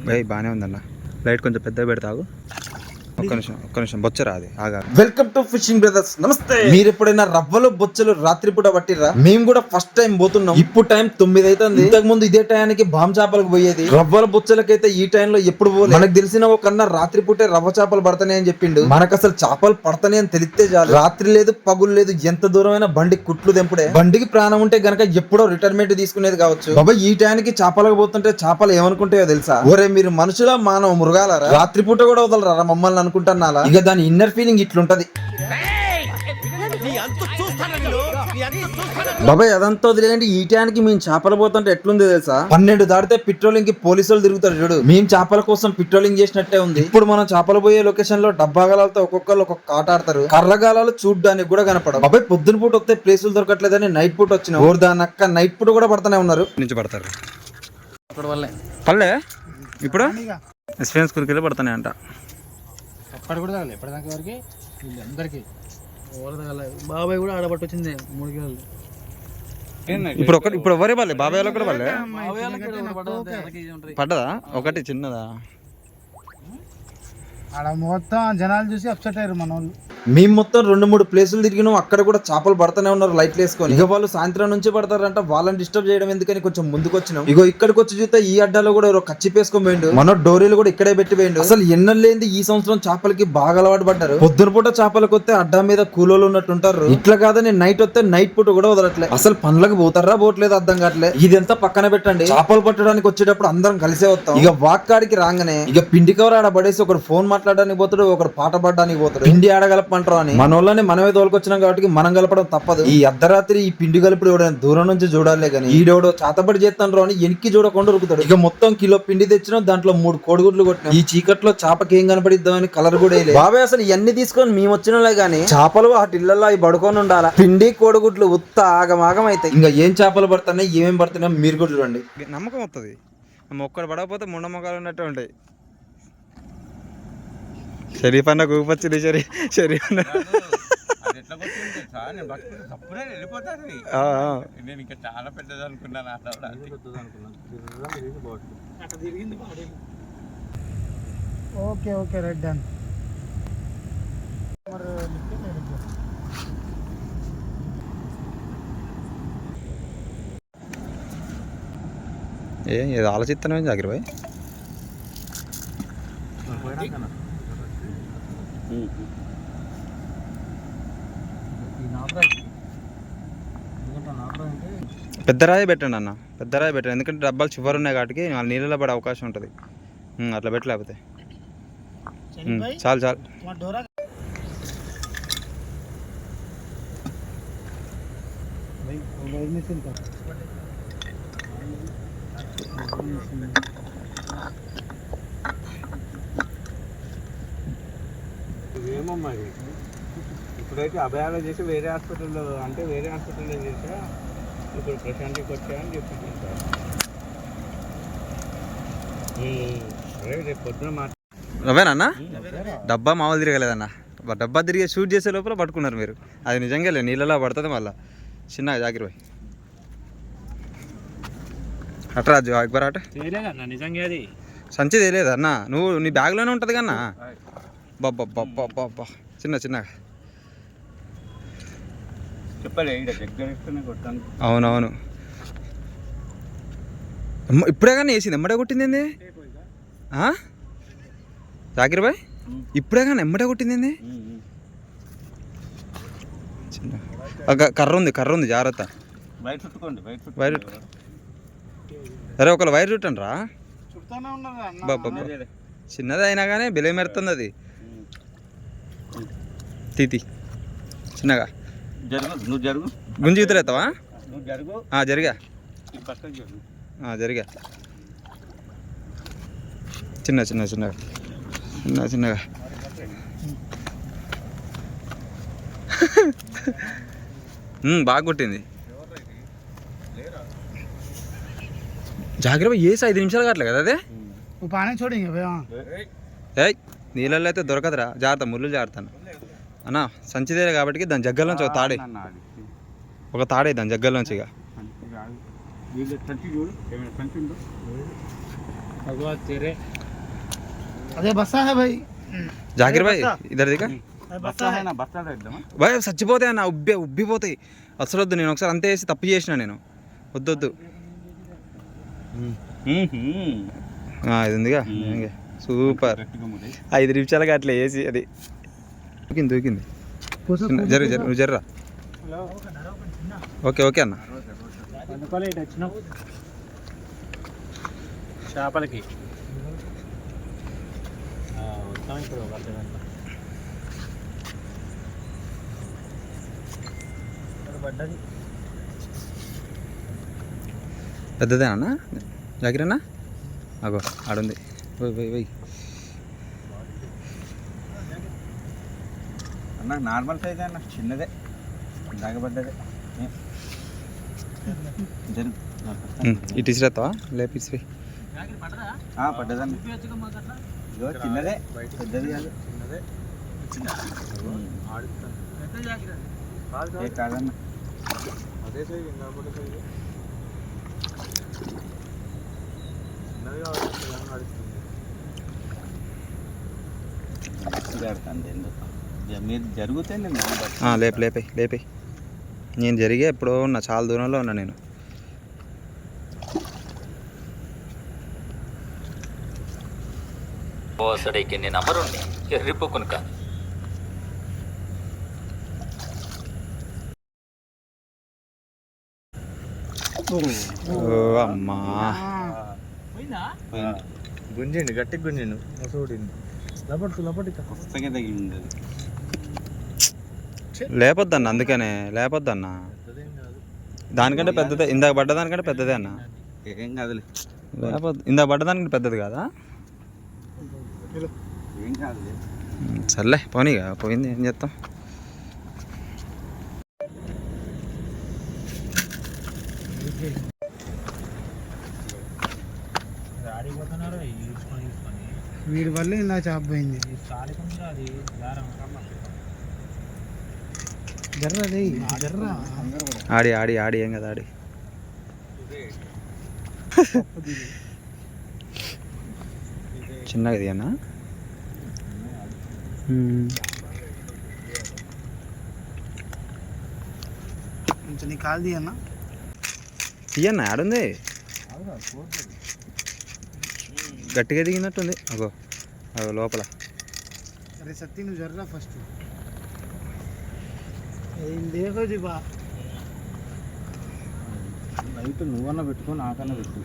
భయ్ బాగానే ఉందన్న. లైట్ కొంచెం పెద్దగా పెడతావు. ఒక్క నిమిషం బొచ్చరా అది ఆగా. Welcome to fishing brothers. నమస్తే. మీరు ఎప్పుడైనా రవ్వలు బొచ్చలు రాత్రిపూట పట్టిరా? మేము కూడా ఫస్ట్ టైం పోతున్నాం. ఇప్పుడు టైం 9 అవుతుంది. ఇంతకు ముందు ఇదే టైంకి బామ్ చేపలకు పోయేది. రవ్వల బొచ్చలకైతే ఈ టైంలో ఎప్పుడు పోలే. మనకు తెలిసిన ఒక అన్న రాత్రిపూటే రవ్వ చేపలు పడతానే అని చెప్పిండు. మనకు అసలు చేపలు పడతానే అని తెలిస్తే చాలు. రాత్రి లేదు పగులు లేదు, ఎంత దూరమైనా బండి కుట్లు తెంపుడే. బండికి ప్రాణం ఉంటే గనక ఎప్పుడో రిటైర్మెంట్ తీసుకునేది కావచ్చు. బాబా ఈ టైంకి చేపలకు పోతుంటే చేపలు ఏమనుకుంటాయో తెలుసా? ఒరే మీరు మనుషుల మానవ మృగాలారా? రాత్రిపూట కూడా వదలరా మమ్మల్ని అనుకుంటున్నాలా? ఇక దాని ఇన్నర్ ఫీలింగ్ ఇట్లుంటది. బాబాయ్ అదంతా వదిలేయండి. ఈ టైంకి మేము చేపలు పోతుంటే ఎట్లుంది తెలుసా? 12 దాటితే పెట్రోలింగ్ కి పోలీసులు తిరుగుతారు చూడు. మేము చేపల కోసం పెట్రోలింగ్ చేసినట్టే ఉంది. ఇప్పుడు మనం చేపలు పోయే లొకేషన్ లో డబ్బాగాలతో ఒక్కొక్కరు ఒక్కొక్క ఆట ఆడతారు. కర్రగాలాలు చూడ్డానికి కూడా కనపడవు. బాబాయ్ పొద్దున పూట వస్తే ప్లేసులు దొరకట్లేదని నైట్ పూట వచ్చిన ఓర్దానక్క నైట్ పూట కూడా పడుతూనే ఉన్నారు. నుంచి పడతారు పల్లె. ఇప్పుడు ఎక్స్పీరియన్స్ కురికెళ్ళి పడుతున్నాయి అంట. అక్కడ కూడా తగలే ఎప్పటిదాకా వరకు అందరికి బాబాయ్ కూడా ఆడబట్టి వచ్చింది 3 కిలోలు. ఇప్పుడు ఎవరే పల్లె? బాబాయ్ వాళ్ళకి కూడా పల్లె పడ్డదా? ఒకటి చిన్నదా? ఆడ మొత్తం జనాలు చూసి అప్సెట్ అయ్యారు మన వాళ్ళు. మేము మొత్తం 2-3 ప్లేసులు తిరిగినాం. అక్కడ కూడా చేపలు పడుతూనే ఉన్నారు లైట్లు వేసుకొని. ఇక వాళ్ళు సాయంత్రం నుంచి పడతారంట. వాళ్ళని డిస్టర్బ్ చేయడం ఎందుకని కొంచెం ముందుకు వచ్చినాం. ఇగో ఇక్కడికి వచ్చి చూస్తే ఈ అడ్డాలో కూడా కచ్చి పేసుకొని పోయిండు. మన డోరీలు కూడా ఇక్కడే పెట్టి పోయిండు. అసలు ఎన్నలేంది ఈ సంవత్సరం చేపలకి బాగా అలవాటు పడ్డారు. పొద్దున పూట చేపలకు వస్తే అడ్డా మీద కూలోలు ఉన్నట్టు ఉంటారు. ఇట్లా కాదని నైట్ వస్తే నైట్ పూట కూడా వదలట్లే. అసలు పనులకు పోతారా పోవట్లేదు అర్థం కావట్లే. ఇదంతా పక్కన పెట్టండి. చేపలు పట్టడానికి వచ్చేటప్పుడు అందరం కలిసే వస్తాం. ఇక వాక్కాడికి రాగానే ఇక పిండి కవర్ ఆడ పడేసి ఒకడు ఫోన్ మాట్లాడడానికి పోతాడు, ఒకడు పాట పాడడానికి పోతాడు. పిండి ఆడగలపంటారు అని మన వాళ్ళని మనమే తోలుకొచ్చినాం కాబట్టి మనం కలపడం తప్పదు. ఈ అర్ధరాత్రి ఈ పిండి కలుపుడు ఎవడైనా దూరం నుంచి చూడాలే కానీ ఈడెవడో చాతపడి చేస్తాను అని ఎనికి చూడకుండా ఉరుకుతాడు. ఇక మొత్తం కిలో పిండి తెచ్చినాం, దాంట్లో 3 కోడిగుడ్లు కొట్టినాం. ఈ చీకట్లో చేపకి ఏం కనపడిద్దామని కలర్ కూడా వేయలేదు. బాబాయ్ అసలు ఇవన్నీ తీసుకొని మేము వచ్చినలే గానీ చేపలు ఆ ఇళ్లలో అవి పడుకొని ఉండాలా. పిండి కోడిగుడ్లు ఉత్త ఆగమాగం అయితే ఇంకా ఏం చేపలు పడుతున్నాయి ఏమేం పడుతున్నాయి మీరు కూడా చూడండి. నమ్మకం వస్తుంది. ఒక్కడు పడకపోతే ముండ మొక్కలు ఉన్నట్టు ఉంటాయి. షరీఫ్ అన్న కూపొచ్చింది. షరీఫ్ అన్న నేను ఇంకా చాలా పెద్దది అనుకున్నాను. Okay okay right done. ఏదో ఆలోచిస్తాను జాగ్రత్త భాయ్. పెద్ద రాయి పెట్టండి అన్న, పెద్ద రాయి పెట్టండి. ఎందుకంటే డబ్బాలు చివరి ఉన్నాయి కాబట్టి వాళ్ళు నీళ్ళలో పడే అవకాశం ఉంటుంది. అట్లా పెట్టలేకపోతే చాలు చాలు. ఏమమ్మా ఇప్పుడైతే అభయాలు చేసి వేరే హాస్పిటల్లో చేసా. ఇప్పుడు ప్రశాంతికి వచ్చాయని చెప్తున్నాను. రేపు పొద్దున అవేనా డబ్బా మామూలు తిరగలేదన్న. డబ్బా తిరిగి షూట్ చేసే లోపల పట్టుకున్నారు మీరు. అది నిజంగా లేదు, నీళ్ళలో పడుతుంది. మళ్ళీ చిన్నగా జాగ్రత్త అట్రాజు అక్బర్ అట నిజంగా అది సంచి తెలియదు అన్న. నువ్వు నీ బ్యాగ్లోనే ఉంటుంది కన్నా. బాబ్బా చిన్నగా చెప్పలే. అవునవును. ఇప్పుడే కానీ వేసింది ఎమ్మడే కొట్టింది జాకిర్ బాయ్. ఇప్పుడే కానీ ఎమ్మడే కొట్టింది. చిన్న కర్ర ఉంది జాగ్రత్త. వైర్ అరే ఒకళ్ళు వైర్ చుట్టండి రా. బాబా చిన్నది అయినా కానీ బిలే మెరుతుంది అది. తీతి చిన్నగా గుంజి ఇతరేస్తావా? జరిగా చిన్నగా బాగా కొట్టింది. జాగ్రత్త వేసి 5 నిమిషాలు కావట్లే కదా అదే. నీళ్ళల్లో అయితే దొరకదురా, జాగ్రత్త ముళ్ళు జాగ్రత్త అన్న. సంచిదే కాబట్టి దాని జగ్గల్లోంచి ఒక తాడే దాని జగ్గల్లోంచి. ఇక तेरे అదే బస్సా హై భాయ్ జాకిర్ భాయ్ ఇద్దరు దిగా బస్తా है ना బస్తా ఇద్దామా భయ్ చచ్చిపోతాయి అన్న ఉబ్బిపోతాయి అసలు వద్దు. నేను ఒకసారి అంతే వేసి తప్పు చేసిన నేను. వద్దు ఇది ఉందిగా సూపర్. 5 నిమిషాలుగా అట్లా వేసి అది దూకింది. నువ్వు జర్రా. ఓకే అన్న. చేపలకి పెద్దదే అన్న జాకిర్ అన్న. అగో ఆడుంది. పోయి అన్న నార్మల్ సైజ్ అన్న, చిన్నదే దాగబడ్డదే. ఇటు ఇసిరేస్తావా? లేపు ఇసిరి. పడ్డదన్న. ఇదో చిన్నదే, పెద్దది కాదు. కాదన్న అదే సైజ్ మీరు జరిగితే లేపే. నేను జరిగే ఎప్పుడో ఉన్నా, చాలా దూరంలో ఉన్నా నేను. ఓసడికి నేను అమరుణ్ణి ఎర్రిపోకును కాదు. అమ్మా గుంజిండు, గట్టిగా గుంజిండు. మసూడిండు పుస్తకే తగిలింది. లేపొద్దన్న, అందుకనే లేపొద్దన్న. దానికంటే పెద్దదే, ఇందాక పడ్డదానికంటే పెద్దదే అన్న. ఏం కాదులే, లేపొద్దు. ఇందాక పడ్డదానికంటే పెద్దది కాదా? ఏం కాదులే. సర్లే పోనీగా, పోయింది ఏం చేస్తాం. వీడి వల్ల ఇలా చేప పోయింది. జర్రా ఆడి ఏం కదా ఆడి. చిన్నగా ఇది అన్న. కొంచెం నీ కాలు తీయన్నా. తీయన్న ఆడుంది, గట్టిగా దిగినట్టుంది. అగో లోపల. అరే సత్తి నువ్వు జర్రా ఫస్ట్. ఏం దేహోది బా లైట్ నువ్వన్నా పెట్టుకో, నాకన్నా పెట్టు.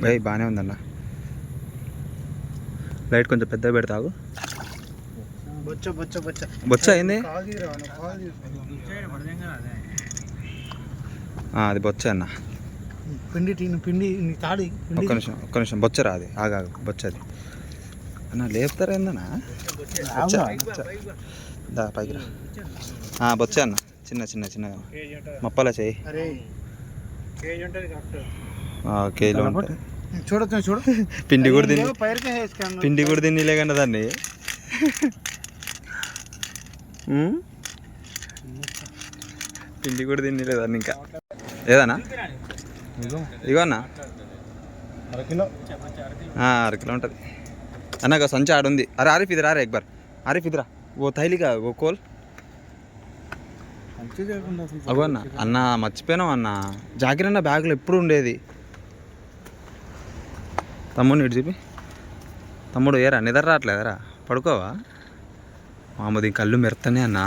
భయ్ బాగానే ఉందన్న. లైట్ కొంచెం పెద్దగా పెడతావు. బొచ్చ అయింది. అది బొచ్చ అన్న. పిండి ఒక్క నిమిషం బొచ్చ రాది. ఆగాగు బొచ్చది అన్న. లేపుతారా ఏందన్నా? దా పైకి రా. బొచ్చ అన్న, చిన్నగా మప్పలా చెయ్యి. కేజీలో ఉంటుంది. చూడు పిండి కూడా తినిలే కన్నా దాన్ని. పిండి కూడా తినలే దాన్ని ఇంకా. ఏదన్నా ఇగో అన్న, 1 కిలో 1 కిలో ఉంటుంది అన్న. సంచి ఆడుంది. అరే ఆరిఫ్ ఇదిరా, రే ఎక్బర్ ఆరిఫ్ ఇదిరా. ఓ తైలిగా ఓ కోల్. అగో అన్న మర్చిపోయినావు అన్న. జాకిర్ అన్న బ్యాగులో ఎప్పుడు ఉండేది. తమ్ముడు ఇటు చూపి. తమ్ముడు ఏరా నిద్ర రావట్లేదరా? పడుకోవా? మామూది కళ్ళు మెరుతానే అన్న.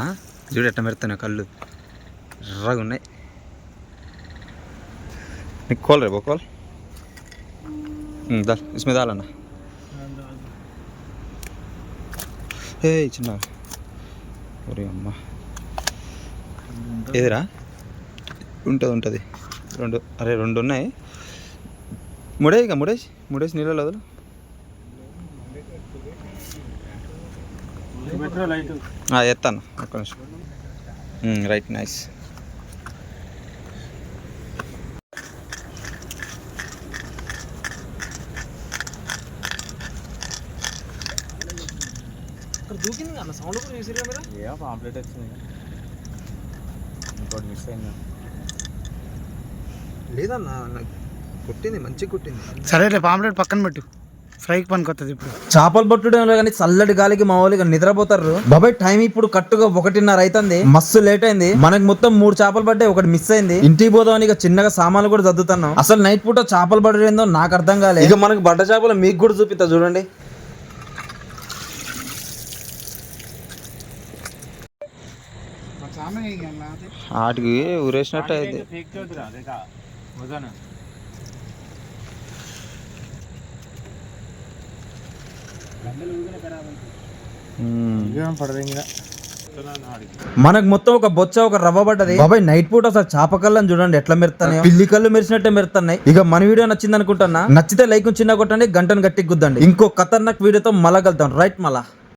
చూడు ఎట్ట మెరుతానే కళ్ళు, ఎర్రగా ఉన్నాయి. నీకు కోల్ రేపు కోల్. ఇస్మే దాలన్న. ఏ చిన్న ఒరే అమ్మ. ఏదిరా? ఉంటుంది 2. అరే 2 ఉన్నాయి. ముడేసి నీళ్ళలో వదులు. ఎత్తాను ఒక్క నిమిషం. Right, nice. దూకింది అన్న. సౌండ్ కూడా వేసిరా మీరు? ఏ పాంప్లెట్ వచ్చింది, ఇంకోటి మిస్ అయిందా? లేదన్నా నాకు కుట్టింది, మంచిగా కుట్టింది. సరేలే పాంప్లెట్ పక్కన పెట్టు, ఫ్రైకి పనికొస్తుంది ఇప్పుడు. చేపలు పట్టడం కానీ చల్లటి గాలికి మా వాళ్ళు నిద్రపోతారు. బాబాయ్ టైం ఇప్పుడు కట్టుగా 1:30 అవుతుంది. మస్తు లేట్ అయింది. మనకి మొత్తం 3 చేపలు పడ్డాయి, ఒకటి మిస్ అయింది. ఇంటికి పోదామని ఇక చిన్నగా సామాన్లు కూడా చదువుతున్నాం. అసలు నైట్ పూట చేపలు పడడం ఏందో నాకు అర్థం కాలేదు. ఇక మనకి బడ్డ చేపలు మీకు కూడా చూపిస్తా చూడండి. వాటికి ఊరేసినట్టు అయింది. మనకు మొత్తం ఒక బొచ్చ ఒక రవ్వ పడ్డది. బాబాయ్ నైట్ పూట అసలు చేప కళ్ళని చూడండి ఎట్లా మెరుతున్నాయి, పిల్లి కళ్ళు మెరిసినట్టే మెరుతున్నాయి. ఇక మన వీడియో నచ్చింది అనుకుంటున్నా. నచ్చితే లైక్ చిన్న కొట్టండి, గంటను గట్టి గుద్దండి. ఇంకో ఖతర్నాక్ వీడియోతో మళ్ళా కలుద్దాం. రైట్ మళ్ళా.